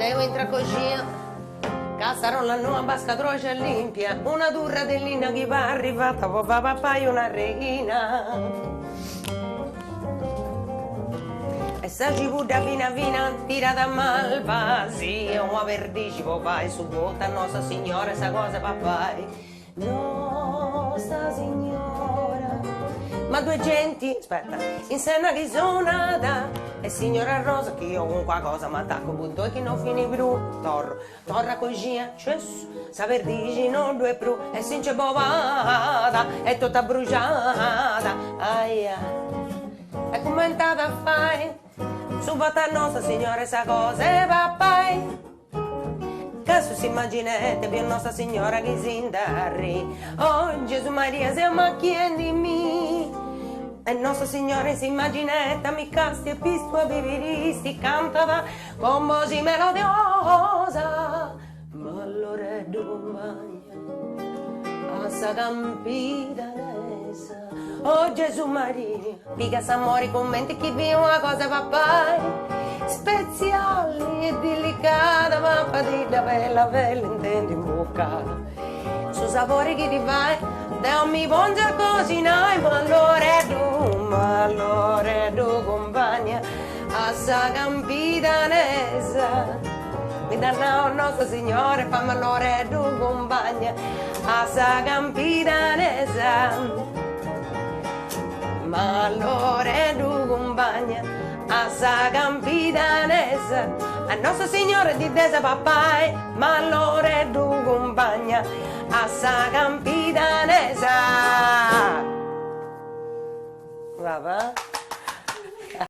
Devo entrare così. Cassarola nuova basca droce limpia, una durra dell'ina che va arrivata, papà e una regina. E se ci vuole vina, tira da malvasia, un verdici papà e su volta Nostra Signora, sa cosa papà. Nostra Signora. Ma due genti, aspetta, in sena che sono nata. E signora Rosa che io con qualcosa mi attacco punto e che non finì più torra così saper dici non due più e se c'è bovata è tutta bruciata aia è commentata a fare su vota nostra signora sa cosa e papai caso si immaginate più nostra signora che si indarri oh Gesù Maria siamo a chiedi mi e Nostra Signora si immaginetta, mi casti e pistua viviristi, cantava con voce melodiosa. Ma allora è compagna, a sa campidanesa, oh Gesù Maria, mica sa mori commenti chi vive una cosa papà, speziali e delicata, ma patita bella, intendi in bocca, su sapori che ti fai. Non mi ponge a cucinare, ma allora è tu compagna, a sa campidanesa. Mi danno Nostra Signora, fammi allora è tu compagna, a sa campidanesa. Ma allora è tu compagna, a sa campidanesa. A Nostra Signora di Desa papà, ma allora è tu compagna, a sa campidanesa. Va.